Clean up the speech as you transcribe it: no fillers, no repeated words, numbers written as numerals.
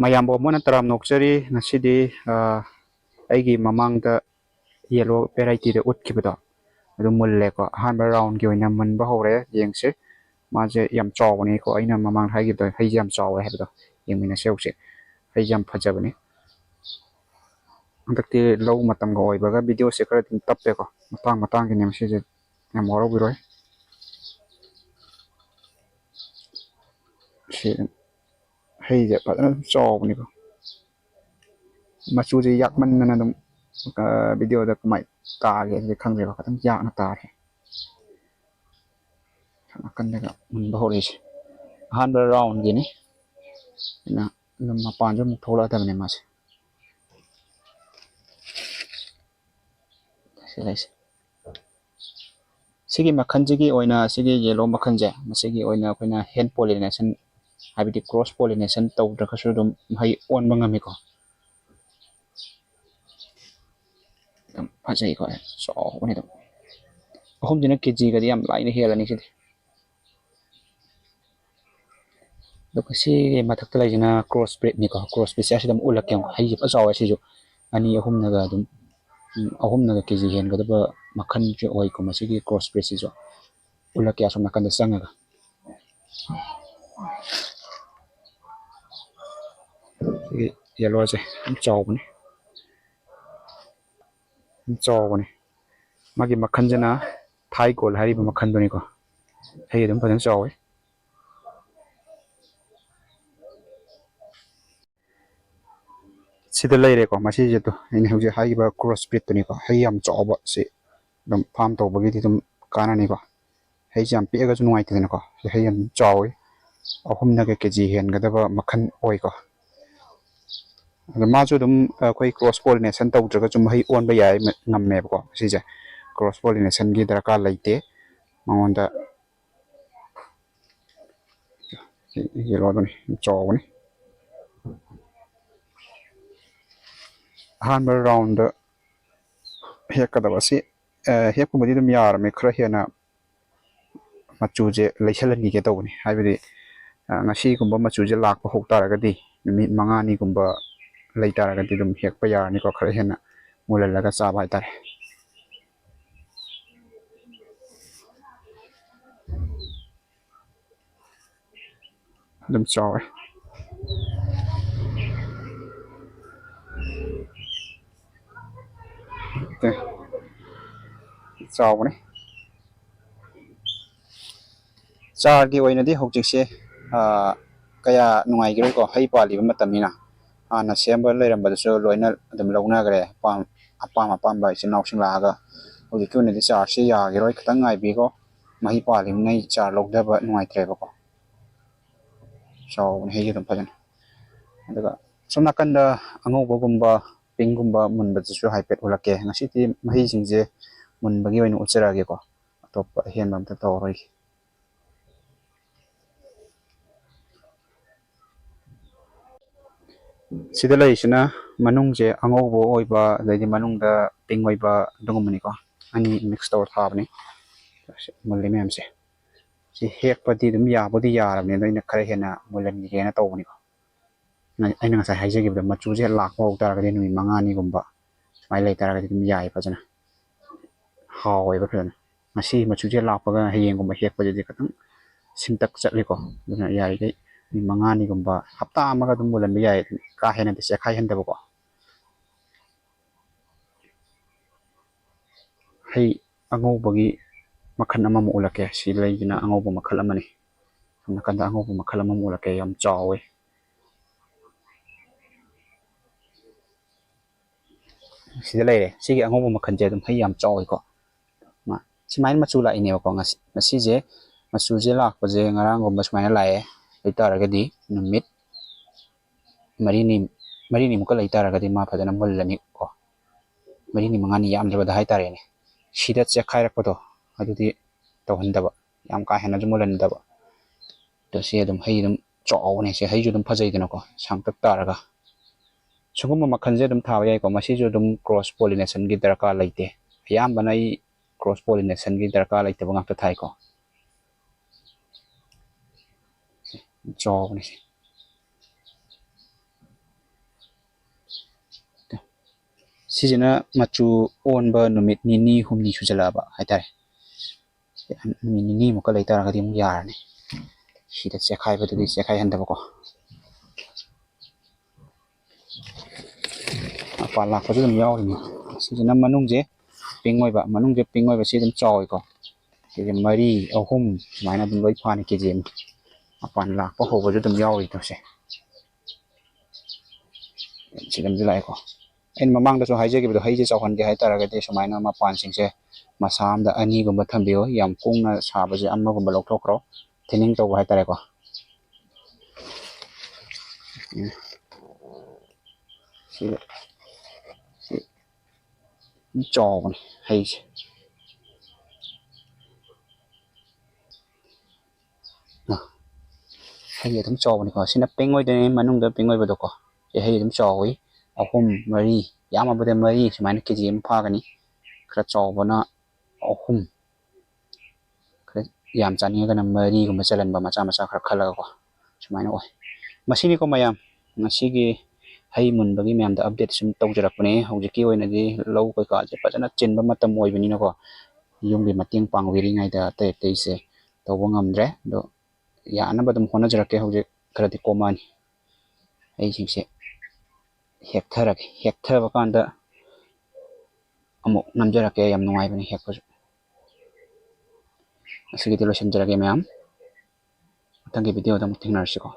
ꯃꯌꯥꯝꯕ ꯑꯃꯅ ꯇꯔꯥꯝ ꯅꯣꯛꯆꯔꯤ ꯉꯁꯤꯗꯤ ꯑꯩꯒꯤ ꯃꯃꯥꯡꯗ ꯌꯦꯂꯣ ꯚꯦꯔꯥꯏꯇꯤꯗ ꯎꯠꯈꯤꯕꯗꯣ ꯑꯗꯨ ꯃꯨꯜꯂꯦꯀꯣ ꯑꯍꯥꯟꯕ ꯔꯥꯎꯟꯒꯤ ꯑꯣꯏꯅ ꯃꯨꯟꯕ ꯍꯧꯔꯦ ꯌꯦꯡꯁꯦ ꯃꯥꯁꯦ ꯌꯥꯝ ꯆꯥꯎꯕꯅꯤꯀꯣ ꯑꯩꯅ ꯃꯃꯥꯡꯗ ꯍꯥꯏꯈꯤꯕꯗꯣ ꯍꯩꯁꯦ ꯌꯥꯝ ꯆꯥꯎꯋꯦ ꯍꯥꯏꯕꯗꯣ ꯌꯦꯡꯃꯤꯟꯅꯁꯦ ꯍꯧꯖꯤꯛ ꯍꯩꯁꯦ ꯌꯥꯝ ꯐꯖꯕꯅꯤ ꯍꯟꯗꯛꯇꯤ ꯂꯧ ꯃꯇꯝꯒ ꯑꯣꯏꯕꯒ ꯚꯤꯗꯤꯑꯣꯁꯦ ꯈꯔ ꯑꯗꯨꯝ ꯇꯞꯄꯦꯀꯣ ꯃꯇꯥꯡꯒꯤꯅꯦ ꯃꯁꯤꯁꯦ ꯌꯥꯝ ꯋꯥꯔꯧꯕꯤꯔꯣꯏ ꯁꯤ ꯍꯩꯁꯦ ꯐꯖꯅ ꯆꯥꯎꯕꯅꯤꯀꯣ ꯃꯆꯨꯁꯦ ꯌꯥꯛꯃꯟꯗꯅ ꯑꯗꯨꯝ ꯚꯤꯗꯤꯑꯣꯗ ꯀꯃꯥꯏꯅ ꯇꯥꯒꯦꯁꯦ ꯈꯪꯗ꯭ꯔꯦꯀꯣ ꯈꯤꯇꯪ ꯌꯥꯛꯅ ꯇꯥꯔꯦ ꯅꯥꯀꯟꯗꯒ ꯃꯨꯟꯕ ꯍꯧꯔꯛꯏꯁꯦ ꯑꯍꯥꯟꯕ ꯔꯥꯎꯟꯒꯤꯅꯤ ꯑꯗꯨꯝ ꯃꯄꯥꯟꯁꯨ ꯑꯃꯨꯛ ꯊꯣꯛꯂꯛꯑꯗꯕꯅꯦ ꯃꯥꯁꯦ ꯂꯩꯁꯦ ꯁꯤꯒꯤ ꯃꯈꯜꯁꯤꯒꯤ ꯑꯣꯏꯅ ꯁꯤꯒꯤ ꯌꯦꯂꯣ ꯃꯈꯜꯁꯦ ꯃꯁꯤꯒꯤ ꯑꯣꯏꯅ ꯑꯩꯈꯣꯏꯅ ꯍꯦꯟ ꯄꯣꯂꯤꯅꯦꯁꯟ ꯍꯥꯏꯕꯗꯤ ꯀ꯭ꯔꯣꯁ ꯄꯣꯂꯤꯅꯦꯁꯟ ꯇꯧꯗ꯭ꯔꯒꯁꯨ ꯑꯗꯨꯝ ꯃꯍꯩ ꯑꯣꯟꯕ ꯉꯝꯃꯤꯀꯣ ꯑꯗꯨꯝ ꯐꯖꯩꯀꯣ ꯆꯥꯎꯕꯅꯤ ꯑꯗꯨꯝ ꯑꯍꯨꯝꯁꯤꯅ ꯀꯦꯖꯤꯒꯗꯤ ꯌꯥꯝ ꯂꯥꯏꯅ ꯍꯦꯜꯂꯅꯤ ꯁꯤꯗꯤ ꯑꯗꯨꯒ ꯁꯤꯒꯤ ꯃꯊꯛꯇ ꯂꯩꯁꯤꯅ ꯀ꯭ꯔꯣꯁ ꯕ꯭ꯔꯤꯠꯅꯤꯀꯣ ꯀ꯭ꯔꯣꯁ ꯕ꯭ꯔꯤꯠꯁꯦ ꯑꯁꯤꯗ ꯑꯃꯨꯛ ꯎꯠꯂꯛꯀꯦ ꯍꯩꯁꯦ ꯐꯖꯅ ꯆꯥꯎꯋꯦ ꯁꯤꯁꯨ ꯑꯅꯤ ꯑꯍꯨꯝꯅꯒ ꯑꯗꯨꯝ ꯑꯍꯨꯝꯅꯒ ꯀꯦꯖꯤ ꯍꯦꯟꯒꯗꯕ ꯃꯈꯜꯁꯨ ꯑꯣꯏꯀꯣ ꯃꯁꯤꯒꯤ ꯀ꯭ꯔꯣꯁ ꯕ꯭ꯔꯤꯠꯁꯤꯁꯨ ꯎꯠꯂꯛꯀꯦ ꯑꯁꯣꯝ ꯅꯥꯀꯟꯗ ꯆꯪꯉꯒ ꯁꯤꯒꯤ ꯌꯦꯂꯣꯁꯦ ꯌꯥꯝ ꯆꯥꯎꯕꯅꯤ ꯃꯥꯒꯤ ꯃꯈꯜꯁꯤꯅ ꯊꯥꯏ ꯒꯣꯜ ꯍꯥꯏꯔꯤꯕ ꯃꯈꯜꯗꯨꯅꯤꯀꯣ ꯍꯩ ꯑꯗꯨꯝ ꯐꯖꯅ ꯆꯥꯎꯋꯤ ꯁꯤꯗ ꯂꯩꯔꯦꯀꯣ ꯃꯁꯤꯁꯦ ꯑꯩꯅ ꯍꯧꯖꯤꯛ ꯍꯥꯏꯈꯤꯕ ꯀ꯭ꯔꯣꯁ ꯕ꯭ꯔꯤꯠꯇꯨꯅꯤꯀꯣ ꯍꯩ ꯌꯥꯝ ꯆꯥꯎꯕ ꯁꯤ ꯑꯗꯨꯝ ꯐꯥꯔꯝ ꯇꯧꯕꯒꯤꯗꯤ ꯑꯗꯨꯝ ꯀꯥꯟꯅꯅꯤꯀꯣ ꯍꯩꯁꯦ ꯌꯥꯝ ꯄꯤꯛꯑꯒꯁꯨ ꯅꯨꯡꯉꯥꯏꯇꯦꯗꯅꯀꯣ ꯍꯩ ꯌꯥꯝ ꯆꯥꯎꯋꯤ ꯑꯍꯨꯝꯅꯒ ꯀꯦꯖꯤ ꯍꯦꯟꯒꯗꯕ ꯃꯈꯜ ꯑꯣꯏꯀꯣ ꯑꯗꯣ ꯃꯥꯁꯨ ꯑꯗꯨꯝ ꯑꯩꯈꯣꯏ ꯀ꯭ꯔꯣꯁ ꯄꯣꯂꯤꯅꯦꯁꯟ ꯇꯧꯗ꯭ꯔꯒꯁꯨ ꯃꯍꯩ ꯑꯣꯟꯕ ꯌꯥꯏ ꯉꯝꯃꯦꯕꯀꯣ ꯁꯤꯁꯦ ꯀ꯭ꯔꯣꯁ ꯄꯣꯂꯤꯅꯦꯁꯟꯒꯤ ꯗꯔꯀꯥꯔ ꯂꯩꯇꯦ ꯃꯉꯣꯟꯗ ꯌꯦꯂꯣꯗꯨꯅꯤ ꯌꯥꯝ ꯆꯥꯎꯕꯅꯤ ꯑꯍꯥꯟꯕ ꯔꯥꯎꯟꯗ ꯍꯦꯛꯀꯗꯕ ꯑꯁꯤ ꯍꯦꯛꯄꯕꯨꯗꯤ ꯑꯗꯨꯝ ꯌꯥꯔꯝꯃꯦ ꯈꯔ ꯍꯦꯟꯅ ꯃꯆꯨꯁꯦ ꯂꯩꯁꯜꯍꯟꯈꯤꯒꯦ ꯇꯧꯕꯅꯤ ꯍꯥꯏꯕꯗꯤ ꯉꯁꯤꯒꯨꯝꯕ ꯃꯆꯨꯁꯦ ꯂꯥꯛꯄ ꯍꯧꯇꯥꯔꯒꯗꯤ ꯅꯨꯃꯤꯠ 5-6ꯒꯨꯝꯕ ꯂꯩꯇꯥꯔꯒꯗꯤ ꯑꯗꯨꯝ ꯍꯦꯛꯄ ꯌꯥꯔꯅꯤꯀꯣ ꯈꯔ ꯍꯦꯟꯅ ꯃꯨꯜꯍꯜꯂꯒ ꯆꯥꯕ ꯍꯥꯏꯇꯥꯔꯦ ꯑꯗꯨꯝ ꯆꯥꯎꯋꯦ ꯆꯥꯎꯕꯅꯤ ꯆꯥꯔꯒꯤ ꯑꯣꯏꯅꯗꯤ ꯍꯧꯖꯤꯛꯁꯦ ꯀꯌꯥ ꯅꯨꯡꯉꯥꯏꯈꯤꯔꯣꯏꯀꯣ ꯍꯩ ꯄꯥꯜꯂꯤꯕ ꯃꯇꯝꯅꯤꯅ ꯍꯥꯟꯅ ꯁꯦꯝꯕ ꯂꯩꯔꯝꯕꯗꯨꯁꯨ ꯂꯣꯏꯅ ꯑꯗꯨꯝ ꯂꯧꯅꯈ꯭ꯔꯦ ꯑꯄꯥꯝꯕ ꯏꯆꯤꯜ ꯏꯅꯥꯎꯁꯤꯡ ꯂꯥꯛꯑꯒ ꯍꯧꯖꯤꯛꯀꯤ ꯑꯣꯏꯅꯗꯤ ꯆꯥꯔꯖꯁꯤ ꯌꯥꯈꯤꯔꯣꯏ ꯈꯤꯇꯪ ꯉꯥꯏꯕꯤꯈꯣ ꯃꯍꯩ ꯄꯥꯜꯂꯤꯕꯅꯤꯅ ꯆꯥꯔ ꯂꯧꯗꯕ ꯅꯨꯡꯉꯥꯏꯇ꯭ꯔꯦꯕꯀꯣ ꯆꯥꯎꯕꯅꯤ ꯍꯩꯁꯦ ꯑꯗꯨꯝ ꯐꯖꯅ ꯑꯗꯨꯒ ꯁꯣꯝ ꯅꯥꯀꯟꯗ ꯑꯉꯧꯕꯒꯨꯝꯕ ꯄꯤꯡꯒꯨꯝꯕ ꯃꯨꯟꯕꯗꯨꯁꯨ ꯍꯥꯏꯐꯦꯠ ꯎꯠꯂꯛꯀꯦ ꯉꯁꯤꯗꯤ ꯃꯍꯩꯁꯤꯡꯁꯦ ꯃꯨꯟꯕꯒꯤ ꯑꯣꯏꯅ ꯎꯠꯆꯔꯛꯑꯒꯦꯀꯣ ꯑꯇꯣꯞꯄ ꯑꯍꯦꯟꯕ ꯑꯝꯇ ꯇꯧꯔꯔꯣꯏꯒꯦ ꯁꯤꯗ ꯂꯩꯔꯤꯁꯤꯅ ꯃꯅꯨꯡꯁꯦ ꯑꯉꯧꯕ ꯑꯣꯏꯕ ꯑꯗꯩꯗꯤ ꯃꯅꯨꯡꯗ ꯄꯤꯡ ꯑꯣꯏꯕ ꯑꯗꯨꯒꯨꯝꯕꯅꯤꯀꯣ ꯑꯅꯤ ꯃꯤꯛꯁ ꯇꯧꯔ ꯊꯥꯕꯅꯤ ꯃꯨꯜꯂꯤ ꯃꯌꯥꯝꯁꯦ ꯁꯤ ꯍꯦꯛꯄꯗꯤ ꯑꯗꯨꯝ ꯌꯥꯕꯨꯗꯤ ꯌꯥꯔꯕꯅꯤ ꯑꯗꯣ ꯑꯩꯅ ꯈꯔ ꯍꯦꯟꯅ ꯃꯨꯜꯍꯟꯒꯦꯅ ꯇꯧꯕꯅꯤꯀꯣ ꯑꯩꯅ ꯉꯁꯥꯏ ꯍꯥꯏꯖꯈꯤꯕꯗ ꯃꯆꯨꯁꯦ ꯂꯥꯛꯄ ꯍꯧꯇꯥꯔꯒꯗꯤ ꯅꯨꯃꯤꯠ 5-6ꯒꯨꯝꯕ ꯁꯨꯃꯥꯏꯅ ꯂꯩꯇꯥꯔꯒꯗꯤ ꯑꯗꯨꯝ ꯌꯥꯏ ꯐꯖꯅ ꯍꯥꯎꯋꯦꯕ ꯐꯖꯅ ꯉꯁꯤ ꯃꯆꯨꯁꯦ ꯂꯥꯛꯄꯒ ꯍꯌꯦꯡꯒꯨꯝꯕ ꯍꯦꯛꯄꯁꯤꯗꯤ ꯈꯤꯇꯪ ꯁꯤꯟꯇꯛ ꯆꯠꯂꯤꯀꯣ ꯑꯗꯨꯅ ꯌꯥꯔꯤꯈꯩ ꯅꯨꯃꯤꯠ 5-6ꯒꯨꯝꯕ ꯍꯞꯇꯥ ꯑꯃꯒ ꯑꯗꯨꯝ ꯃꯨꯜꯍꯟꯕ ꯌꯥꯏ ꯀꯥ ꯍꯦꯟꯅꯗꯤ ꯆꯦꯛꯈꯥꯏꯍꯟꯗꯕꯀꯣ ꯍꯩ ꯑꯉꯧꯕꯒꯤ ꯃꯈꯜ ꯑꯃꯃꯨꯛ ꯎꯠꯂꯛꯀꯦ ꯁꯤ ꯂꯩꯁꯤꯅ ꯑꯉꯧꯕ ꯃꯈꯜ ꯑꯃꯅꯤ ꯁꯣꯝ ꯅꯥꯀꯟꯗ ꯑꯉꯧꯕ ꯃꯈꯜ ꯑꯃꯃꯨꯛ ꯎꯠꯂꯛꯀꯦ ꯌꯥꯝ ꯆꯥꯎꯋꯦ ꯁꯤꯗ ꯂꯩꯔꯦ ꯁꯤꯒꯤ ꯑꯉꯧꯕ ꯃꯈꯜꯁꯦ ꯑꯗꯨꯝ ꯍꯩ ꯌꯥꯝ ꯆꯥꯎꯋꯤꯀꯣ ꯁꯨꯃꯥꯏꯅ ꯃꯆꯨ ꯂꯥꯛꯏꯅꯦꯕꯀꯣ ꯉꯁꯤꯁꯦ ꯃꯆꯨꯁꯦ ꯂꯥꯛꯄꯁꯦ ꯉꯔꯥꯡꯒꯨꯝꯕ ꯁꯨꯃꯥꯏꯅ ꯂꯥꯛꯑꯦ ꯂꯩꯇꯥꯔꯒꯗꯤ ꯅꯨꯃꯤꯠ 4-5ꯃꯨꯛꯀ ꯂꯩꯇꯥꯔꯒꯗꯤ ꯃꯥ ꯐꯖꯅ ꯃꯨꯜꯂꯅꯤꯀꯣ 4-5 ꯌꯥꯝꯗ꯭ꯔꯕꯗ ꯍꯥꯏꯇꯥꯔꯦꯅꯦ ꯁꯤꯗ ꯆꯦꯛꯈꯥꯏꯔꯛꯄꯗꯣ ꯑꯗꯨꯗꯤ ꯇꯧꯍꯟꯗꯕ ꯌꯥꯝ ꯀꯥ ꯍꯦꯟꯅꯁꯨ ꯃꯨꯜꯍꯟꯗꯕ ꯑꯗꯣ ꯁꯤ ꯑꯗꯨꯝ ꯍꯩ ꯑꯗꯨꯝ ꯆꯥꯎꯕꯅꯦ ꯁꯤ ꯍꯩꯁꯨ ꯑꯗꯨꯝ ꯐꯖꯩꯗꯅꯀꯣ ꯁꯥꯡꯇꯛ ꯇꯥꯔꯒ ꯁꯤꯒꯨꯝꯕ ꯃꯈꯜꯁꯦ ꯑꯗꯨꯝ ꯊꯥꯕ ꯌꯥꯏꯀꯣ ꯃꯁꯤꯁꯨ ꯑꯗꯨꯝ ꯀ꯭ꯔꯣꯁ ꯄꯣꯂꯤꯅꯦꯁꯟꯒꯤ ꯗꯔꯀꯥꯔ ꯂꯩꯇꯦ ꯑꯌꯥꯝꯕꯅ ꯑꯩ ꯀ꯭ꯔꯣꯁ ꯄꯣꯂꯤꯅꯦꯁꯟꯒꯤ ꯗꯔꯀꯥꯔ ꯂꯩꯇꯕ ꯉꯥꯛꯇ ꯊꯥꯏꯀꯣ ꯆꯥꯎꯕꯅꯤ ꯁꯤ ꯁꯤꯁꯤꯅ ꯃꯆꯨ ꯑꯣꯟꯕ ꯅꯨꯃꯤꯠ ꯅꯤꯅꯤ ꯍꯨꯝꯅꯤ ꯁꯨꯖꯜꯂꯛꯑꯕ ꯍꯥꯏꯇꯥꯔꯦ ꯅꯨꯃꯤꯠ ꯅꯤꯅꯤꯃꯨꯛꯀ ꯂꯩꯇꯥꯔꯒꯗꯤ ꯑꯃꯨꯛ ꯌꯥꯔꯅꯤ ꯁꯤꯗ ꯆꯦꯈꯥꯏꯕꯗꯨꯗꯤ ꯆꯦꯈꯥꯏꯍꯟꯗꯕꯀꯣ ꯃꯄꯥꯟ ꯂꯥꯛꯄꯁꯨ ꯑꯗꯨꯝ ꯌꯥꯎꯔꯤꯅꯤ ꯁꯤꯁꯤꯅ ꯃꯅꯨꯡꯁꯦ ꯄꯤꯡ ꯑꯣꯏꯕ ꯃꯅꯨꯡꯁꯦ ꯄꯤꯡ ꯑꯣꯏꯕꯁꯤ ꯑꯗꯨꯝ ꯆꯥꯎꯏꯀꯣ ꯀꯦꯖꯤ 4 3 ꯁꯨꯃꯥꯏꯅ ꯑꯗꯨꯝ ꯂꯣꯏ ꯐꯥꯅꯤ ꯀꯦꯖꯤ ꯑꯃ ꯃꯄꯥꯟ ꯂꯥꯛꯄ ꯍꯧꯕꯁꯨ ꯑꯗꯨꯝ ꯌꯥꯎꯔꯤ ꯇꯧꯁꯦ ꯁꯤꯗꯝꯁꯨ ꯂꯥꯛꯑꯦꯀꯣ ꯑꯩꯅ ꯃꯃꯥꯡꯗꯁꯨ ꯍꯥꯏꯖꯈꯤꯕꯗꯣ ꯍꯩꯁꯦ ꯆꯥꯎꯍꯟꯒꯦ ꯍꯥꯏꯇꯥꯔꯒꯗꯤ ꯁꯨꯃꯥꯏꯅ ꯃꯄꯥꯟꯁꯤꯡꯁꯦ ꯃꯁꯥ ꯑꯃꯗ ꯑꯅꯤꯒꯨꯝꯕ ꯊꯝꯕꯤꯌꯣ ꯌꯥꯝ ꯀꯨꯡꯅ ꯁꯥꯕꯁꯦ ꯑꯃꯒꯨꯝꯕ ꯂꯧꯊꯣꯛꯈ꯭ꯔꯣ ꯊꯤꯅꯤꯡ ꯇꯧꯕ ꯍꯥꯏꯇꯥꯔꯦꯀꯣ ꯁꯤꯗ ꯆꯥꯎꯕꯅꯤ ꯍꯩꯁꯦ ꯍꯩ ꯑꯗꯨꯝ ꯆꯥꯎꯕꯅꯤꯀꯣ ꯁꯤꯅ ꯄꯤꯡ ꯑꯣꯏꯗꯣꯏꯅꯤ ꯃꯅꯨꯡꯗ ꯄꯤꯡ ꯑꯣꯏꯕꯗꯣꯀꯣ ꯁꯤ ꯍꯩ ꯑꯗꯨꯝ ꯆꯥꯎꯏ 3 4 ꯌꯥꯝꯃꯕꯗ 4 ꯁꯨꯃꯥꯏꯅ ꯀꯦꯖꯤ ꯑꯃ ꯐꯥꯒꯅꯤ ꯈꯔ ꯆꯥꯎꯕꯅ 3 ꯈꯔ ꯌꯥꯝ ꯆꯥꯅꯤꯡꯉꯒꯅ 4ꯒꯨꯝꯕ ꯆꯜꯍꯟꯕ ꯃꯆꯥ ꯃꯆꯥ ꯈꯔ ꯈꯜꯂꯒꯀꯣ ꯁꯨꯃꯥꯏꯅ ꯑꯣꯏ ꯃꯁꯤꯅꯤꯀꯣ ꯃꯌꯥꯝ ꯉꯁꯤꯒꯤ ꯍꯩ ꯃꯨꯟꯕꯒꯤ ꯃꯌꯥꯝꯗ ꯑꯞꯗꯦꯠ ꯁꯨꯝ ꯇꯧꯖꯔꯛꯄꯅꯦ ꯍꯧꯖꯤꯛꯀꯤ ꯑꯣꯏꯅꯗꯤ ꯂꯧ ꯀꯩꯀꯥꯁꯦ ꯐꯖꯅ ꯆꯤꯟꯕ ꯃꯇꯝ ꯑꯣꯏꯕꯅꯤꯅꯀꯣ ꯌꯨꯝꯒꯤ ꯃꯇꯦꯡ ꯄꯥꯡꯕꯤꯔꯤꯉꯩꯗ ꯑꯇꯩ ꯑꯇꯩꯁꯦ ꯇꯧꯕ ꯉꯝꯗ꯭ꯔꯦ ꯑꯗꯣ ꯌꯥꯅꯕ ꯑꯗꯨꯝ ꯍꯣꯠꯅꯖꯔꯛꯀꯦ ꯍꯧꯖꯤꯛ ꯈꯔꯗꯤ ꯀꯣꯝꯃꯛꯑꯅꯤ ꯍꯩꯁꯤꯡꯁꯦ ꯍꯦꯛꯊꯔꯒꯦ ꯍꯦꯛꯊꯕ ꯀꯥꯟꯗ ꯑꯃꯨꯛ ꯅꯝꯖꯔꯛꯀꯦ ꯌꯥꯝ ꯅꯨꯡꯉꯥꯏꯕꯅꯤ ꯍꯦꯛꯄꯁꯨ ꯑꯁꯤꯒꯤꯗꯤ ꯂꯣꯏꯁꯤꯟꯖꯔꯒꯦ ꯃꯌꯥꯝ ꯃꯊꯪꯒꯤ ꯚꯤꯗꯤꯑꯣꯗ ꯑꯃꯨꯛ ꯊꯦꯡꯅꯔꯁꯤꯀꯣ